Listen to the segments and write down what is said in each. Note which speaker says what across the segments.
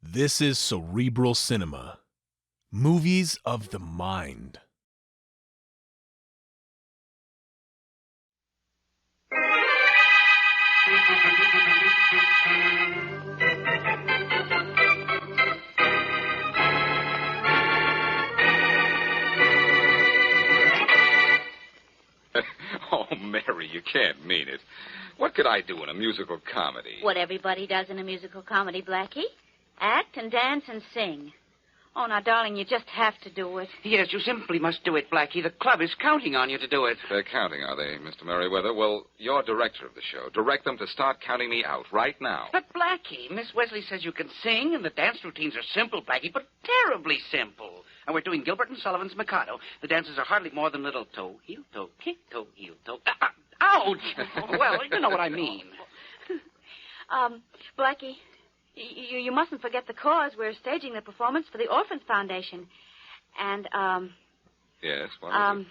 Speaker 1: This is Cerebral Cinema. Movies of the mind.
Speaker 2: Oh, Mary, you can't mean it. What could I do in a musical comedy?
Speaker 3: What everybody does in a musical comedy, Blackie. Act and dance and sing. Oh, now, darling, you just have to do it.
Speaker 4: Yes, you simply must do it, Blackie. The club is counting on you to do it.
Speaker 2: They're counting, are they, Mr. Merriweather? Well, you're director of the show. Direct them to start counting me out right now.
Speaker 4: But, Blackie, Miss Wesley says you can sing, and the dance routines are simple, Blackie, but terribly simple. And we're doing Gilbert and Sullivan's Mikado. The dances are hardly more than little toe, heel, toe, kick, toe, heel, toe. Ouch! Well, you know what I mean.
Speaker 3: Blackie, you mustn't forget the cause. We're staging the performance for the Orphans Foundation. And,
Speaker 2: Yes, what is it?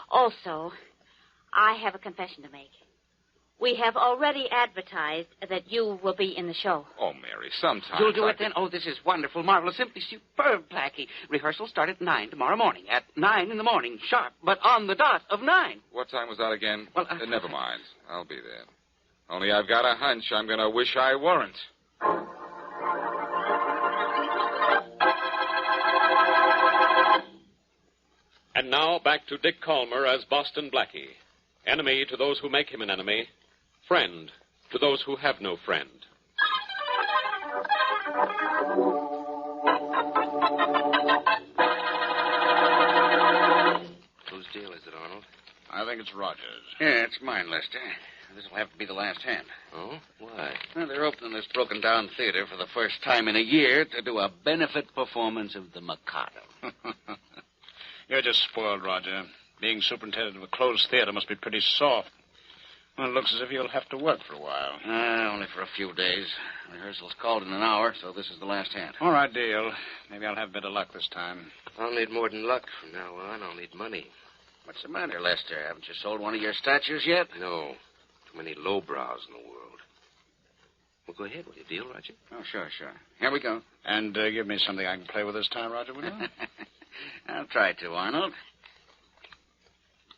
Speaker 3: Also, I have a confession to make. We have already advertised that you will be in the show.
Speaker 2: Oh, Mary, sometimes
Speaker 4: You'll do it then? Oh, this is wonderful, marvelous, simply superb, Blackie. Rehearsal start at 9 tomorrow morning. At 9 in the morning, sharp, but on the dot of 9.
Speaker 2: What time was that again?
Speaker 4: Well,
Speaker 2: never mind. I'll be there. Only I've got a hunch I'm going to wish I weren't.
Speaker 5: And now back to Dick Calmer as Boston Blackie. Enemy to those who make him an enemy. Friend to those who have no friend.
Speaker 6: Whose deal is it, Arnold?
Speaker 7: I think it's Rogers.
Speaker 6: Yeah, it's mine, Lester. This will have to be the last hand.
Speaker 5: Oh? Why?
Speaker 6: Well, they're opening this broken-down theater for the first time in a year to do a benefit performance of the Mikado.
Speaker 7: You're just spoiled, Roger. Being superintendent of a closed theater must be pretty soft. Well, it looks as if you'll have to work for a while.
Speaker 6: Only for a few days. Rehearsal's called in an hour, so this is the last hand.
Speaker 7: All right, deal. Maybe I'll have better luck this time.
Speaker 5: I'll need more than luck from now on. I'll need money.
Speaker 6: What's the matter, Lester? Haven't you sold one of your statues yet?
Speaker 5: No. Too many lowbrows in the world. Well, go ahead with your deal, Roger.
Speaker 6: Oh, sure. Here we go.
Speaker 7: And give me something I can play with this time, Roger, will you?
Speaker 6: I'll try to, Arnold.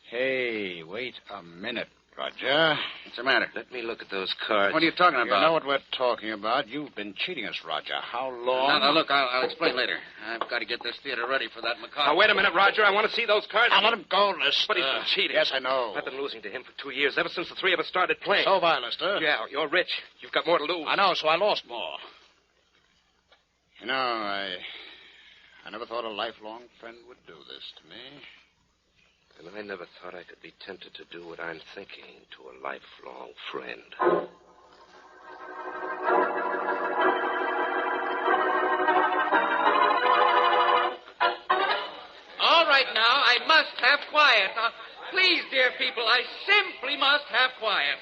Speaker 7: Hey, wait a minute, Roger.
Speaker 6: What's the matter?
Speaker 5: Let me look at those cards.
Speaker 6: What are you talking
Speaker 7: You
Speaker 6: about?
Speaker 7: know what we're talking about. You've been cheating us, Roger. How long?
Speaker 6: Now, look, I'll explain later. I've got to get this theater ready for that Mikado.
Speaker 5: Now, wait a minute, Roger. I want to see those cards.
Speaker 7: Now, let him go, Lester.
Speaker 5: But he's been cheating.
Speaker 7: Yes, I know.
Speaker 5: I've been losing to him for 2 years, ever since the three of us started playing.
Speaker 7: So have I, Lester.
Speaker 5: Yeah, you're rich. You've got more to lose.
Speaker 7: I know, so I lost more. You know, I never thought a lifelong friend would do this to me.
Speaker 5: And I never thought I could be tempted to do what I'm thinking to a lifelong friend.
Speaker 4: All right, now, I must have quiet. Now, please, dear people, I simply must have quiet.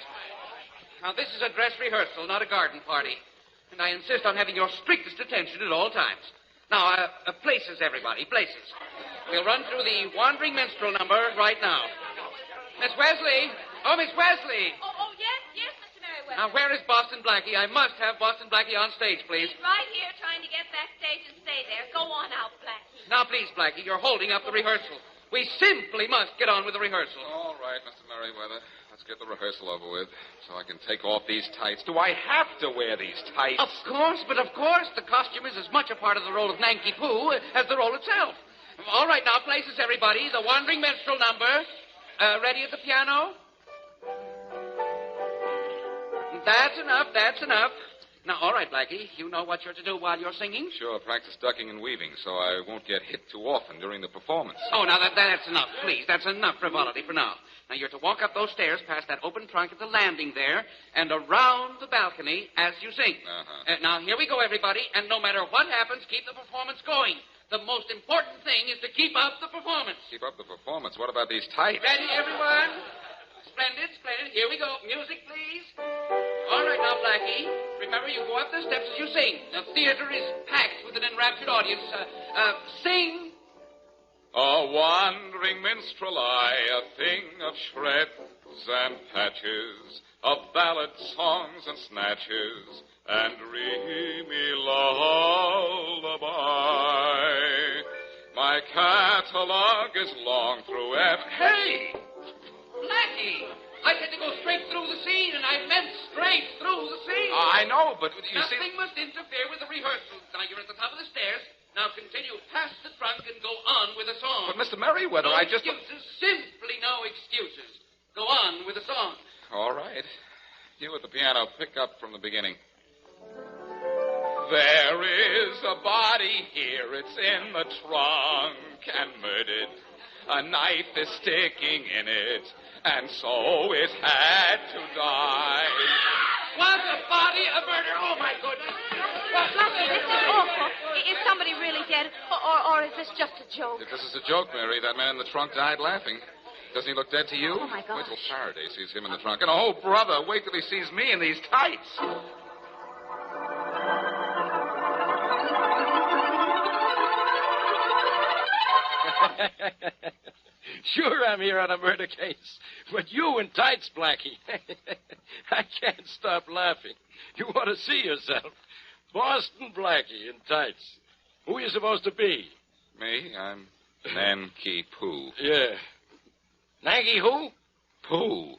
Speaker 4: Now, this is a dress rehearsal, not a garden party. And I insist on having your strictest attention at all times. Now, places, everybody, places. We'll run through the Wandering Minstrel number right now. Miss Wesley! Oh, Miss Wesley!
Speaker 8: Oh, yes, Mr. Merriweather.
Speaker 4: Now, where is Boston Blackie? I must have Boston Blackie on stage, please.
Speaker 8: He's right here trying to get backstage and stay there. Go on out, Blackie.
Speaker 4: Now, please, Blackie, you're holding up the rehearsal. We simply must get on with the rehearsal.
Speaker 2: All right, Mr. Merriweather. Let's get the rehearsal over with so I can take off these tights. Do I have to wear these tights?
Speaker 4: Of course, the costume is as much a part of the role of Nanky Poo as the role itself. All right, now, places, everybody. The Wandering Minstrel number. Ready at the piano? That's enough. Now, all right, Blackie, you know what you're to do while you're singing?
Speaker 2: Sure, practice ducking and weaving so I won't get hit too often during the performance.
Speaker 4: Oh, now, that's enough, please. That's enough frivolity for now. Now, you're to walk up those stairs past that open trunk at the landing there and around the balcony as you sing.
Speaker 2: Uh-huh.
Speaker 4: Now, here we go, everybody, and no matter what happens, keep the performance going. The most important thing is to keep up the performance.
Speaker 2: Keep up the performance. What about these tights?
Speaker 4: Ready, everyone? Splendid. Here we go. Music, please. All right, now, Blackie. Remember, you go up the steps as you sing. The theater is packed with an enraptured audience. Sing.
Speaker 2: A wandering minstrel I, a thing of shreds and patches, of ballad songs and snatches, and dreamy love. slug is long through
Speaker 4: Hey! Blackie! I said to go straight through the scene, and I meant straight through the scene.
Speaker 2: I know, but you see...
Speaker 4: Nothing must interfere with the rehearsals. Now, you're at the top of the stairs. Now continue past the trunk and go on with the song.
Speaker 2: But, Mr. Merriweather,
Speaker 4: no
Speaker 2: I just...
Speaker 4: excuses. Simply no excuses. Go on with the song.
Speaker 2: All right. You at the piano, pick up from the beginning. There is a body here, it's in the trunk and murdered. A knife is sticking in it, and so it had to die.
Speaker 4: Was a body a murder? Oh, my goodness.
Speaker 3: Blackie, this is awful. Is somebody really dead, or is this just a joke?
Speaker 2: If this is a joke, Mary, that man in the trunk died laughing. Doesn't he look dead to you?
Speaker 3: Oh, my gosh.
Speaker 2: Wait till Faraday sees him in the trunk. And oh, brother, wait till he sees me in these tights.
Speaker 9: Sure, I'm here on a murder case. But you in tights, Blackie. I can't stop laughing. You ought to see yourself. Boston Blackie in tights. Who are you supposed to be?
Speaker 2: Me? I'm Nanki Pooh.
Speaker 9: Yeah. Nanki who?
Speaker 2: Pooh.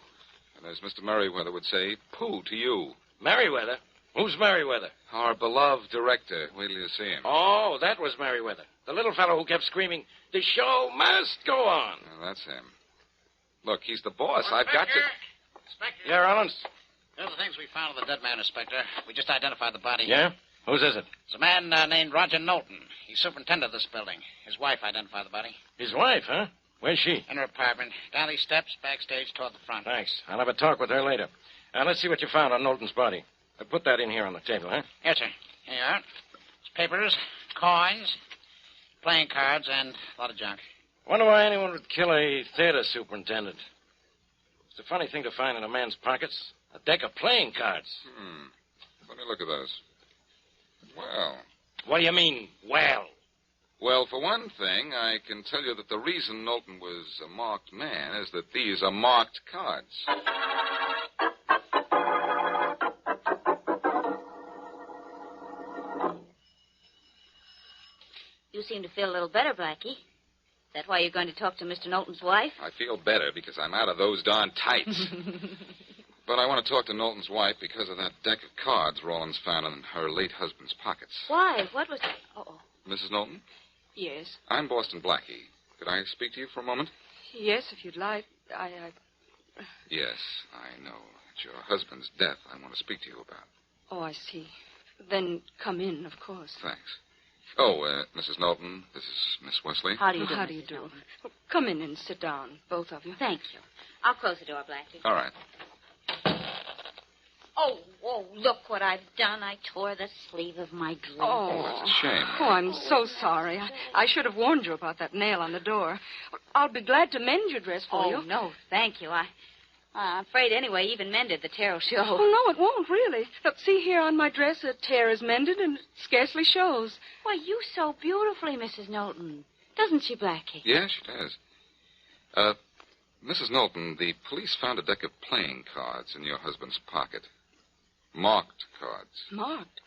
Speaker 2: And as Mr. Merriweather would say, Pooh to you.
Speaker 9: Merriweather? Who's Merriweather?
Speaker 2: Our beloved director. Wait till you see him.
Speaker 9: Oh, that was Merriweather. The little fellow who kept screaming, "The show must go on."
Speaker 2: Well, that's him. Look, he's the boss. I've got to...
Speaker 6: Inspector.
Speaker 9: Yeah, Rollins?
Speaker 6: Those are the things we found on the dead man, Inspector. We just identified the body.
Speaker 9: Yeah? Whose is it?
Speaker 6: It's a man named Roger Knowlton. He's superintendent of this building. His wife identified the body.
Speaker 9: His wife, huh? Where's she?
Speaker 6: In her apartment. Down these steps, backstage toward the front.
Speaker 9: Thanks. I'll have a talk with her later. Let's see what you found on Knowlton's body. Put that in here on the table, huh?
Speaker 6: Yes, sir. Here you are. It's papers, coins, playing cards, and a lot of junk.
Speaker 9: Wonder why anyone would kill a theater superintendent. It's a funny thing to find in a man's pockets. A deck of playing cards.
Speaker 2: Let me look at those. Well...
Speaker 9: What do you mean, well?
Speaker 2: Well, for one thing, I can tell you that the reason Knowlton was a marked man is that these are marked cards.
Speaker 3: You seem to feel a little better, Blackie. Is that why you're going to talk to Mr. Knowlton's wife?
Speaker 2: I feel better because I'm out of those darn tights. But I want to talk to Knowlton's wife because of that deck of cards Rollins found in her late husband's pockets.
Speaker 3: Why? What was it? Uh-oh.
Speaker 2: Mrs. Knowlton?
Speaker 10: Yes.
Speaker 2: I'm Boston Blackie. Could I speak to you for a moment?
Speaker 10: Yes, if you'd like.
Speaker 2: Yes, I know. It's your husband's death I want to speak to you about.
Speaker 10: Oh, I see. Then come in, of course.
Speaker 2: Thanks. Oh, Mrs. Knowlton, this is Miss Wesley.
Speaker 3: How do you do?
Speaker 10: How do you do? Well, come in and sit down, both of you.
Speaker 3: Thank you. I'll close the door, Blackie.
Speaker 2: All right.
Speaker 3: Oh, look what I've done. I tore the sleeve of my dress.
Speaker 10: Oh,
Speaker 2: That's a shame.
Speaker 10: Oh, I'm so sorry. I should have warned you about that nail on the door. I'll be glad to mend your dress for you.
Speaker 3: Oh, no, thank you. I'm afraid anyway, even mended the tear will show.
Speaker 10: Oh, no, it won't, really. Look, see here on my dress, a tear is mended and it scarcely shows.
Speaker 3: Why, you sew beautifully, Mrs. Knowlton. Doesn't she, Blackie?
Speaker 2: Yeah, she does. Mrs. Knowlton, the police found a deck of playing cards in your husband's pocket. Marked cards.
Speaker 10: Marked?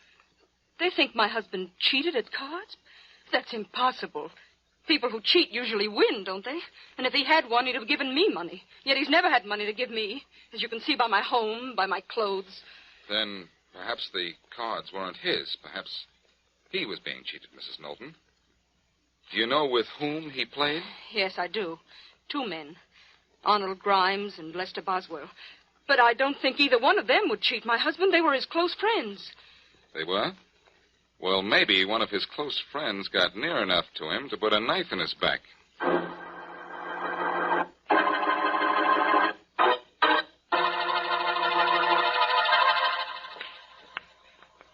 Speaker 10: They think my husband cheated at cards? That's impossible. People who cheat usually win, don't they? And if he had won, he'd have given me money. Yet he's never had money to give me, as you can see by my home, by my clothes.
Speaker 2: Then perhaps the cards weren't his. Perhaps he was being cheated, Mrs. Knowlton. Do you know with whom he played?
Speaker 10: Yes, I do. 2 men. Arnold Grimes and Lester Boswell. But I don't think either one of them would cheat my husband. They were his close friends.
Speaker 2: They were? Well, maybe one of his close friends got near enough to him to put a knife in his back.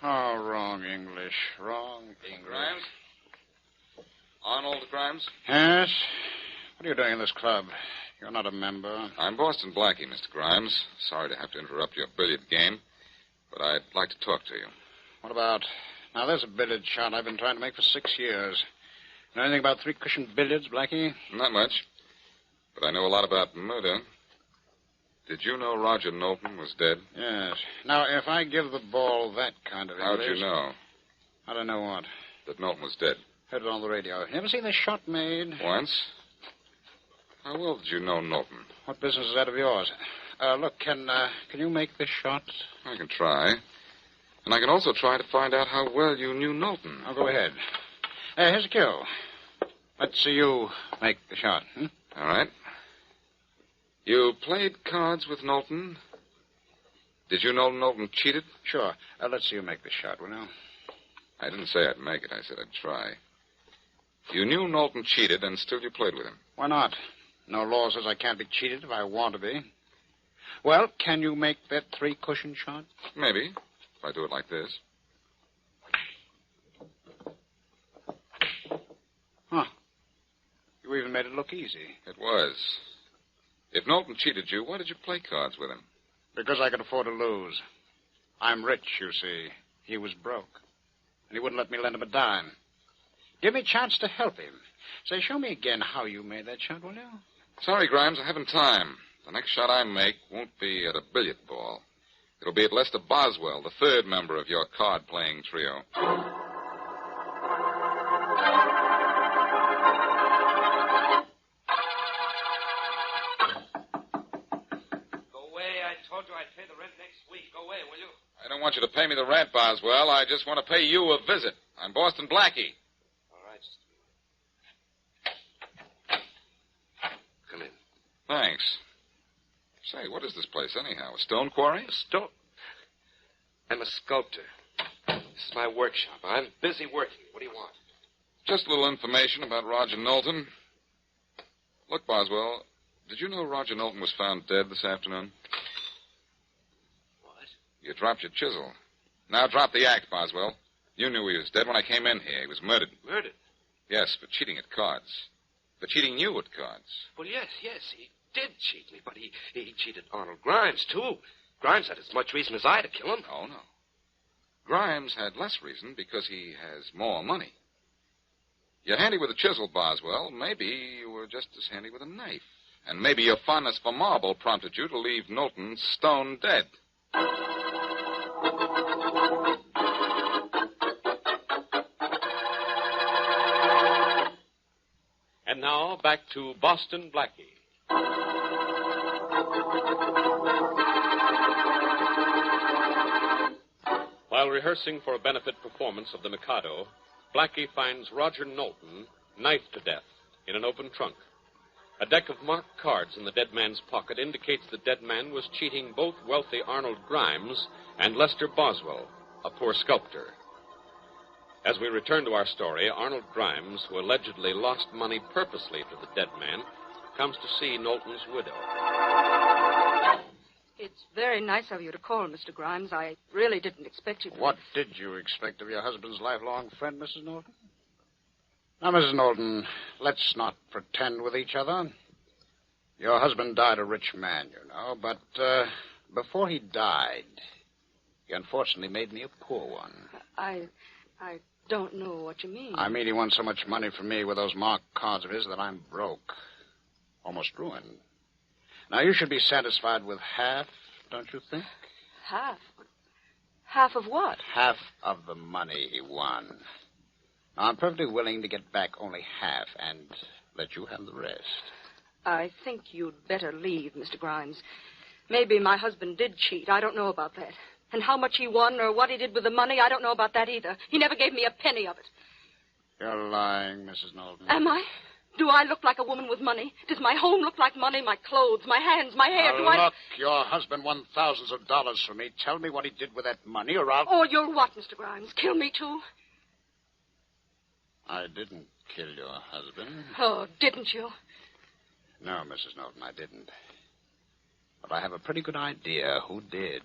Speaker 7: Oh, wrong English. Wrong English.
Speaker 2: Grimes? Arnold Grimes?
Speaker 7: Yes? What are you doing in this club? You're not a member.
Speaker 2: I'm Boston Blackie, Mr. Grimes. Sorry to have to interrupt your billiard game, but I'd like to talk to you.
Speaker 7: What about... Now, there's a billiard shot I've been trying to make for 6 years. Know anything about 3-cushion billiards, Blackie?
Speaker 2: Not much, but I know a lot about murder. Did you know Roger Knowlton was dead?
Speaker 7: Yes. Now, if I give the ball that kind of
Speaker 2: How'd
Speaker 7: English...
Speaker 2: you know
Speaker 7: How'd I know what?
Speaker 2: that Knowlton was dead?
Speaker 7: Heard it on the radio. You ever seen a shot made?
Speaker 2: Once. How well did you know Knowlton?
Speaker 7: What business is that of yours? Look, can you make this shot?
Speaker 2: I can try. And I can also try to find out how well you knew Knowlton.
Speaker 7: I'll go ahead. Here's a cue. Let's see you make the shot.
Speaker 2: All right. You played cards with Knowlton. Did you know Knowlton cheated?
Speaker 7: Sure. Let's see you make the shot, will you?
Speaker 2: I didn't say I'd make it. I said I'd try. You knew Knowlton cheated, and still you played with him.
Speaker 7: Why not? No law says I can't be cheated if I want to be. Well, can you make that 3-cushion shot?
Speaker 2: Maybe, if I do it like this.
Speaker 7: Huh. You even made it look easy.
Speaker 2: It was. If Knowlton cheated you, why did you play cards with him?
Speaker 7: Because I could afford to lose. I'm rich, you see. He was broke. And he wouldn't let me lend him a dime. Give me a chance to help him. Say, show me again how you made that shot, will you?
Speaker 2: Sorry, Grimes, I haven't time. The next shot I make won't be at a billiard ball. It'll be at Lester Boswell, the third member of your card-playing trio.
Speaker 9: Told you I'd pay the rent next week. Go away, will you?
Speaker 2: I don't want you to pay me the rent, Boswell. I just want to pay you a visit. I'm Boston Blackie.
Speaker 9: All right, just a minute. Come in.
Speaker 2: Thanks. Say, what is this place anyhow? A stone quarry?
Speaker 9: I'm a sculptor. This is my workshop. I'm busy working. What do you want?
Speaker 2: Just a little information about Roger Knowlton. Look, Boswell, did you know Roger Knowlton was found dead this afternoon? You dropped your chisel. Now drop the act, Boswell. You knew he was dead when I came in here. He was murdered.
Speaker 9: Murdered?
Speaker 2: Yes, for cheating at cards. For cheating you at cards.
Speaker 9: Well, yes, he did cheat me, but he cheated Arnold Grimes, too. Grimes had as much reason as I to kill him.
Speaker 2: Oh, no. Grimes had less reason because he has more money. You're handy with a chisel, Boswell. Maybe you were just as handy with a knife. And maybe your fondness for marble prompted you to leave Knowlton stone dead.
Speaker 5: And now, back to Boston Blackie. While rehearsing for a benefit performance of The Mikado, Blackie finds Roger Knowlton knifed to death in an open trunk. A deck of marked cards in the dead man's pocket indicates the dead man was cheating both wealthy Arnold Grimes and Lester Boswell, a poor sculptor. As we return to our story, Arnold Grimes, who allegedly lost money purposely to the dead man, comes to see Knowlton's widow.
Speaker 10: It's very nice of you to call, Mr. Grimes. I really didn't expect you to.
Speaker 7: What did you expect of your husband's lifelong friend, Mrs. Knowlton? Now, Mrs. Knowlton, let's not pretend with each other. Your husband died a rich man, you know, but before he died, he unfortunately made me a poor one.
Speaker 10: I don't know what you mean.
Speaker 7: I mean he won so much money from me with those marked cards of his that I'm broke. Almost ruined. Now, you should be satisfied with half, don't you think?
Speaker 10: Half? Half of what?
Speaker 7: Half of the money he won. Now, I'm perfectly willing to get back only half and let you have the rest.
Speaker 10: I think you'd better leave, Mr. Grimes. Maybe my husband did cheat. I don't know about that. And how much he won or what he did with the money, I don't know about that either. He never gave me a penny of it.
Speaker 7: You're lying, Mrs. Knowlton.
Speaker 10: Am I? Do I look like a woman with money? Does my home look like money? My clothes, my hands, my hair?
Speaker 7: Look, your husband won thousands of dollars from me. Tell me what he did with that money or I'll...
Speaker 10: Oh, you'll what, Mr. Grimes? Kill me, too?
Speaker 7: I didn't kill your husband.
Speaker 10: Oh, didn't you?
Speaker 7: No, Mrs. Knowlton, I didn't. But I have a pretty good idea who did.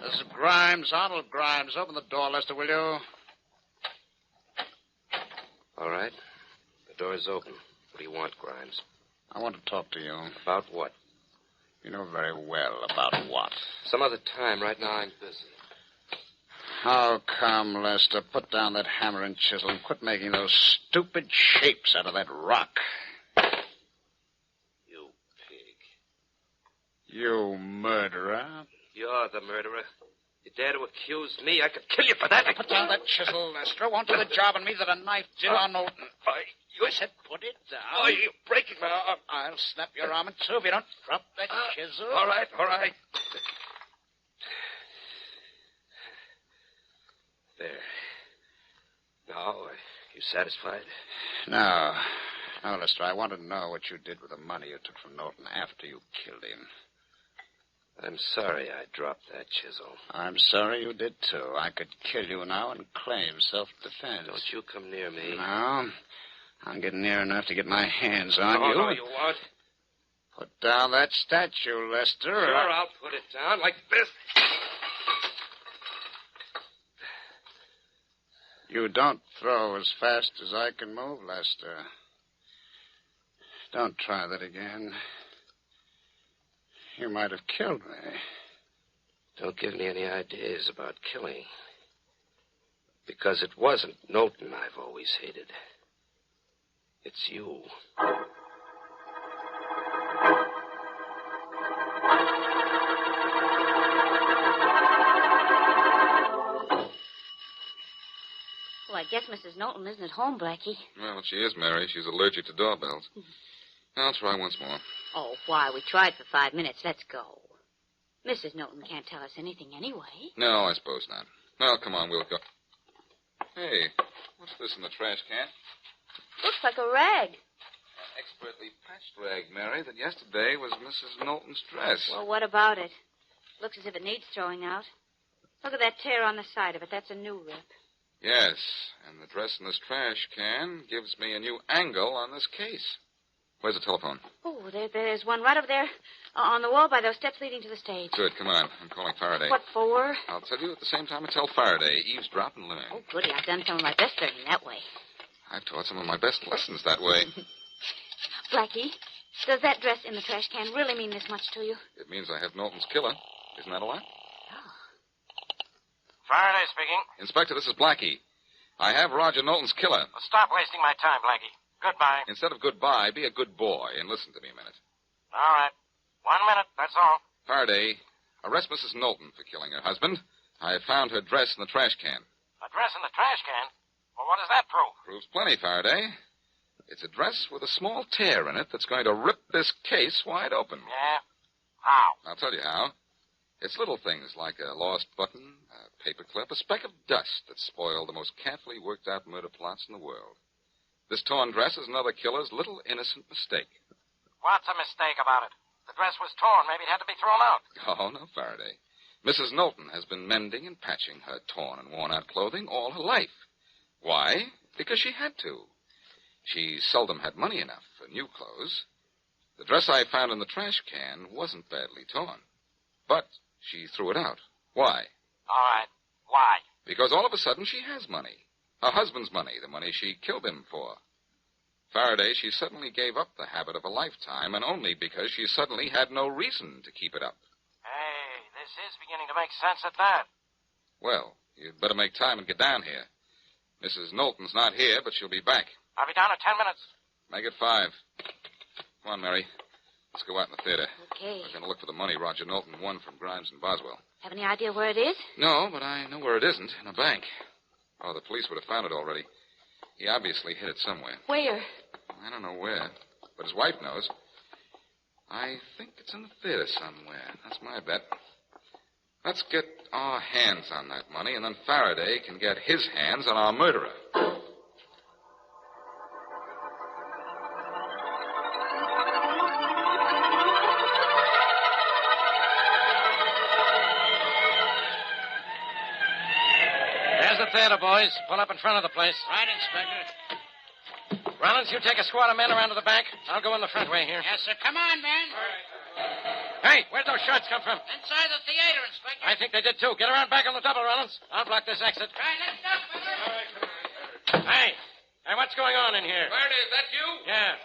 Speaker 7: This is Grimes, Arnold Grimes. Open the door, Lester, will you?
Speaker 9: All right. The door's open. What do you want, Grimes?
Speaker 7: I want to talk to you.
Speaker 9: About what?
Speaker 7: You know very well about what.
Speaker 9: Some other time. Right now, I'm busy.
Speaker 7: Oh, come, Lester. Put down that hammer and chisel and quit making those stupid shapes out of that rock.
Speaker 9: You pig.
Speaker 7: You murderer.
Speaker 9: You're the murderer. You dare to accuse me? I could kill you for that.
Speaker 7: Put down that chisel, Lester. Won't do the job on me that a knife did on Norton. I said put it down.
Speaker 9: Oh, you're breaking my arm.
Speaker 7: I'll snap your arm in two if you don't drop that chisel.
Speaker 9: All right, all right. There. Now, are you satisfied?
Speaker 7: No. No, Lester, I want to know what you did with the money you took from Norton after you killed him.
Speaker 9: I'm sorry I dropped that chisel.
Speaker 7: I'm sorry you did, too. I could kill you now and claim self-defense.
Speaker 9: Don't you come near me.
Speaker 7: No. I'm getting near enough to get my hands on you.
Speaker 9: No, you won't.
Speaker 7: Put down that statue, Lester.
Speaker 9: Sure, I'll put it down like this.
Speaker 7: You don't throw as fast as I can move, Lester. Don't try that again. You might have killed me.
Speaker 9: Don't give me any ideas about killing. Because it wasn't Knowlton I've always hated. It's you.
Speaker 3: Well, I guess Mrs. Knowlton isn't at home, Blackie.
Speaker 11: Well, she is, Mary. She's allergic to doorbells. I'll try once more.
Speaker 3: Oh, why? We tried for 5 minutes. Let's go. Mrs. Knowlton can't tell us anything anyway.
Speaker 11: No, I suppose not. Well, come on, we'll go. Hey, what's this in the trash can?
Speaker 3: Looks like a rag.
Speaker 11: An expertly patched rag, Mary, that yesterday was Mrs. Knowlton's dress.
Speaker 3: Well, what about it? Looks as if it needs throwing out. Look at that tear on the side of it. That's a new rip.
Speaker 11: Yes, and the dress in this trash can gives me a new angle on this case. Where's the telephone?
Speaker 3: Oh, there's one right over there on the wall by those steps leading to the stage.
Speaker 11: Good, come on. I'm calling Faraday.
Speaker 3: What for?
Speaker 11: I'll tell you at the same time I tell Faraday. Eavesdrop and learn.
Speaker 3: Oh, goody. I've done some of my best learning that way.
Speaker 11: I've taught some of my best lessons that way.
Speaker 3: Blackie, does that dress in the trash can really mean this much to you?
Speaker 11: It means I have Knowlton's killer. Isn't that a lot?
Speaker 3: Oh.
Speaker 12: Faraday speaking.
Speaker 11: Inspector, this is Blackie. I have Roger Knowlton's killer.
Speaker 12: Well, stop wasting my time, Blackie. Goodbye.
Speaker 11: Instead of goodbye, be a good boy and listen to me a minute.
Speaker 12: All right. 1 minute, that's all.
Speaker 11: Faraday, arrest Mrs. Knowlton for killing her husband. I have found her dress in the trash can.
Speaker 12: A dress in the trash can? Well, what does that prove?
Speaker 11: Proves plenty, Faraday. It's a dress with a small tear in it that's going to rip this case wide open.
Speaker 12: Yeah? How?
Speaker 11: I'll tell you how. It's little things like a lost button, a paperclip, a speck of dust that spoil the most carefully worked-out murder plots in the world. This torn dress is another killer's little innocent mistake.
Speaker 12: What's a mistake about it? The dress was torn. Maybe it had to be thrown out.
Speaker 11: Oh, no, Faraday. Mrs. Knowlton has been mending and patching her torn and worn-out clothing all her life. Why? Because she had to. She seldom had money enough for new clothes. The dress I found in the trash can wasn't badly torn. But she threw it out. Why?
Speaker 12: All right. Why?
Speaker 11: Because all of a sudden she has money. Her husband's money, the money she killed him for. Faraday, she suddenly gave up the habit of a lifetime, and only because she suddenly had no reason to keep it up.
Speaker 12: Hey, this is beginning to make sense at that.
Speaker 11: Well, you'd better make time and get down here. Mrs. Knowlton's not here, but she'll be back.
Speaker 12: I'll be down in 10 minutes.
Speaker 11: Make it 5. Come on, Mary. Let's go out in the theater.
Speaker 3: Okay.
Speaker 11: We're going to look for the money Roger Knowlton won from Grimes and Boswell.
Speaker 3: Have any idea where it is?
Speaker 11: No, but I know where it isn't. In a bank. Oh, the police would have found it already. He obviously hid it somewhere.
Speaker 3: Where?
Speaker 11: I don't know where, but his wife knows. I think it's in the theater somewhere. That's my bet. Let's get our hands on that money, and then Faraday can get his hands on our murderer.
Speaker 9: There's the theater, boys. Pull up in front of the place.
Speaker 4: Right, Inspector.
Speaker 9: Rollins, you take a squad of men around to the back. I'll go in the front way here.
Speaker 4: Yes, sir. Come on, men.
Speaker 9: Hey, where'd those shots come from?
Speaker 4: Inside the theater, Inspector.
Speaker 9: I think they did, too. Get around back on the double, Rollins. I'll block this exit.
Speaker 4: Right, let's go, fellas.
Speaker 9: Hey, what's going on in here?
Speaker 2: Faraday, is that you?
Speaker 9: Yeah.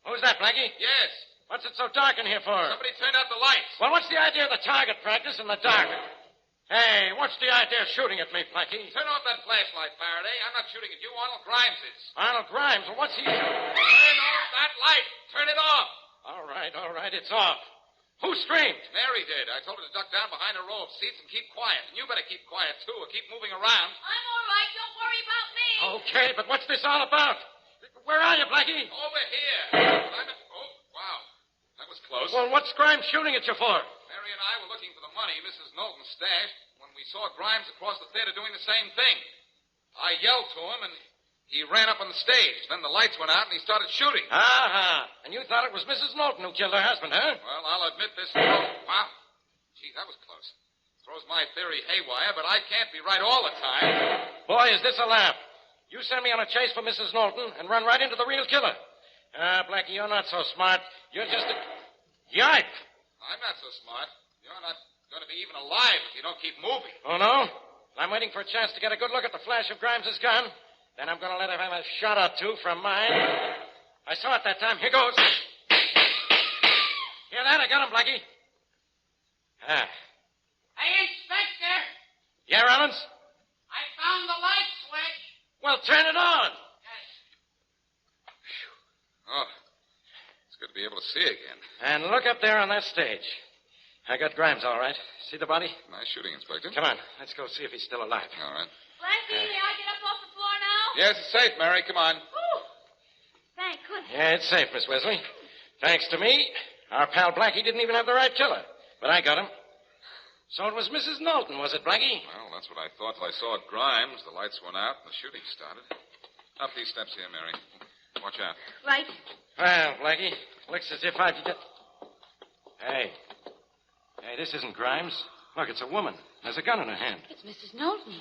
Speaker 9: Who's that, Blackie?
Speaker 2: Yes.
Speaker 9: What's it so dark in here for?
Speaker 2: Somebody turned out the lights.
Speaker 9: Well, what's the idea of the target practice in the dark? Hey, what's the idea of shooting at me, Blackie?
Speaker 2: Turn off that flashlight, Faraday. I'm not shooting at you. Arnold Grimes is.
Speaker 9: Arnold Grimes? Well, what's he shooting?
Speaker 2: Turn off that light. Turn it off.
Speaker 9: All right, it's off. Who screamed?
Speaker 11: Mary did. I told her to duck down behind a row of seats and keep quiet. And you better keep quiet, too, or keep moving around.
Speaker 8: I'm all right. Don't worry about me.
Speaker 9: Okay, but what's this all about? Where are you, Blackie?
Speaker 11: Over here. Oh, wow. That was close.
Speaker 9: Well, what's Grimes shooting at you for?
Speaker 11: Mary and I were looking for the money Mrs. Knowlton stashed when we saw Grimes across the theater doing the same thing. I yelled to him, and he ran up on the stage. Then the lights went out, and he started shooting.
Speaker 9: Aha. And you thought it was Mrs. Knowlton who killed her husband, huh?
Speaker 11: Well, I'll admit this. Wow. Gee, that was close. Throws my theory haywire, but I can't be right all the time.
Speaker 9: Boy, is this a laugh. You send me on a chase for Mrs. Knowlton and run right into the real killer. Blackie, you're not so smart. You're just a... Yipe!
Speaker 11: I'm not so smart. You're not going to be even alive if you don't keep moving.
Speaker 9: Oh, no? I'm waiting for a chance to get a good look at the flash of Grimes' gun. Then I'm going to let him have a shot or two from mine. I saw it that time. Here goes. Hear that? I got him, Blackie.
Speaker 4: Hey, Inspector!
Speaker 9: Yeah, Rollins?
Speaker 4: I found the light switch.
Speaker 9: Well, turn it on.
Speaker 11: Oh, it's good to be able to see again.
Speaker 9: And look up there on that stage. I got Grimes, all right. See the body?
Speaker 11: Nice shooting, Inspector.
Speaker 9: Come on. Let's go see if he's still alive.
Speaker 11: All right.
Speaker 8: Blackie, may I get up off the floor now?
Speaker 11: Yes, it's safe, Mary. Come on.
Speaker 8: Ooh. Thank goodness.
Speaker 9: Yeah, it's safe, Miss Wesley. Thanks to me, our pal Blackie didn't even have the right killer. But I got him. So it was Mrs. Knowlton, was it, Blackie?
Speaker 11: Well, that's what I thought till I saw Grimes. The lights went out and the shooting started. Up these steps here, Mary. Watch out.
Speaker 3: Right.
Speaker 9: Well, Blackie, looks as if I've... Hey, this isn't Grimes. Look, it's a woman. There's a gun in her hand.
Speaker 3: It's Mrs. Knowlton.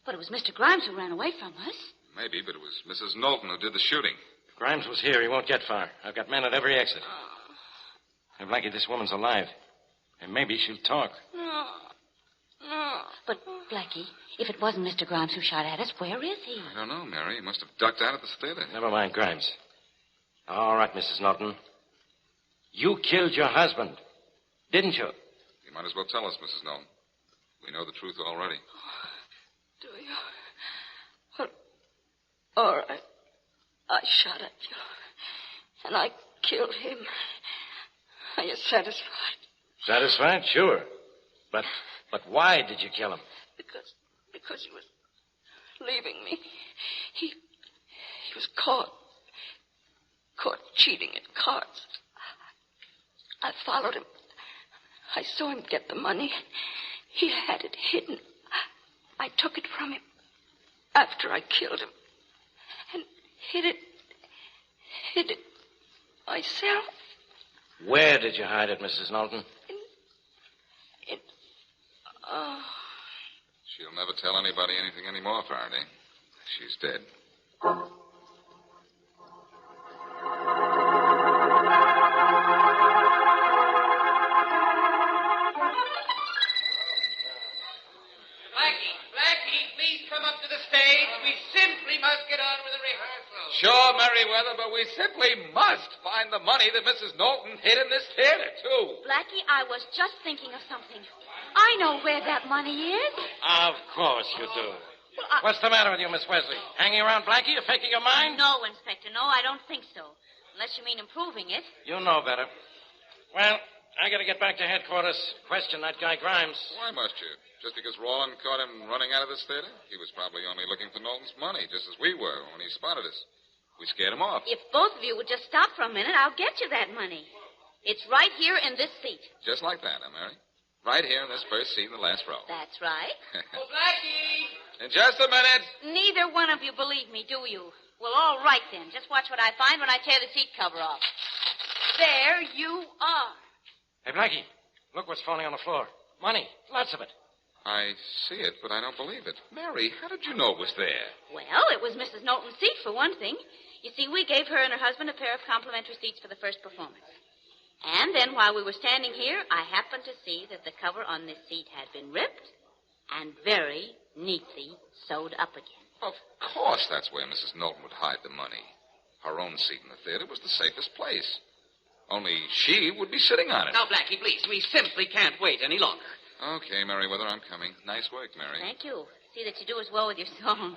Speaker 3: But it was Mr. Grimes who ran away from us.
Speaker 11: Maybe, but it was Mrs. Knowlton who did the shooting.
Speaker 9: If Grimes was here, he won't get far. I've got men at every exit. Hey, Blackie, this woman's alive. And maybe she'll talk.
Speaker 3: No. But, Blackie, if it wasn't Mr. Grimes who shot at us, where is he?
Speaker 11: I don't know, Mary. He must have ducked out at the theater.
Speaker 9: Never mind Grimes. All right, Mrs. Knowlton. You killed your husband, didn't you?
Speaker 11: You might as well tell us, Mrs. Knowlton. We know the truth already.
Speaker 10: Do you? Well, all right. I shot at you. And I killed him. Are you satisfied?
Speaker 9: Satisfied? Sure. But why did you kill him?
Speaker 10: Because he was leaving me. He was caught cheating at cards. I followed him. I saw him get the money. He had it hidden. I took it from him after I killed him and hid it myself.
Speaker 9: Where did you hide it, Mrs. Knowlton?
Speaker 11: She'll never tell anybody anything anymore, Faraday. She's dead.
Speaker 4: Blackie, please come up to the stage. We simply must get on with the rehearsal.
Speaker 11: Sure, Merriweather, but we simply must find the money that Mrs. Knowlton hid in this theater, too.
Speaker 3: Blackie, I was just thinking of something. I know where that money is.
Speaker 9: Of course you do.
Speaker 3: Well,
Speaker 9: What's the matter with you, Miss Wesley? Hanging around Blackie or faking your mind?
Speaker 3: No, Inspector, no, I don't think so. Unless you mean improving it.
Speaker 9: You know better. Well, I gotta get back to headquarters. Question that guy Grimes.
Speaker 11: Why must you? Just because Roland caught him running out of this theater? He was probably only looking for Knowlton's money, just as we were when he spotted us. We scared him off.
Speaker 3: If both of you would just stop for a minute, I'll get you that money. It's right here in this seat.
Speaker 11: Just like that, huh, Mary? Right here in this first seat in the last row.
Speaker 3: That's right.
Speaker 4: Oh, Blackie!
Speaker 11: In just a minute.
Speaker 3: Neither one of you believe me, do you? Well, all right then. Just watch what I find when I tear the seat cover off. There you are.
Speaker 9: Hey, Blackie, look what's falling on the floor. Money. Lots of it.
Speaker 11: I see it, but I don't believe it. Mary, how did you know it was there?
Speaker 3: Well, it was Mrs. Knowlton's seat, for one thing. You see, we gave her and her husband a pair of complimentary seats for the first performance. And then while we were standing here, I happened to see that the cover on this seat had been ripped and very neatly sewed up again.
Speaker 11: Of course that's where Mrs. Knowlton would hide the money. Her own seat in the theater was the safest place. Only she would be sitting on it.
Speaker 4: Now, Blackie, please, we simply can't wait any longer.
Speaker 11: Okay, Merriweather, I'm coming. Nice work, Mary.
Speaker 3: Thank you. See that you do as well with your song.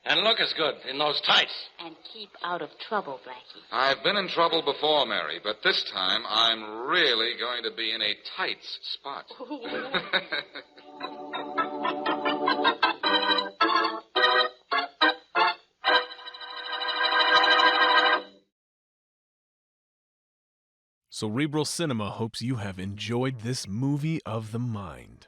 Speaker 9: And look as good in those tights.
Speaker 3: And keep out of trouble, Blackie.
Speaker 11: I've been in trouble before, Mary, but this time I'm really going to be in a tights spot.
Speaker 1: Cerebral Cinema hopes you have enjoyed this movie of the mind.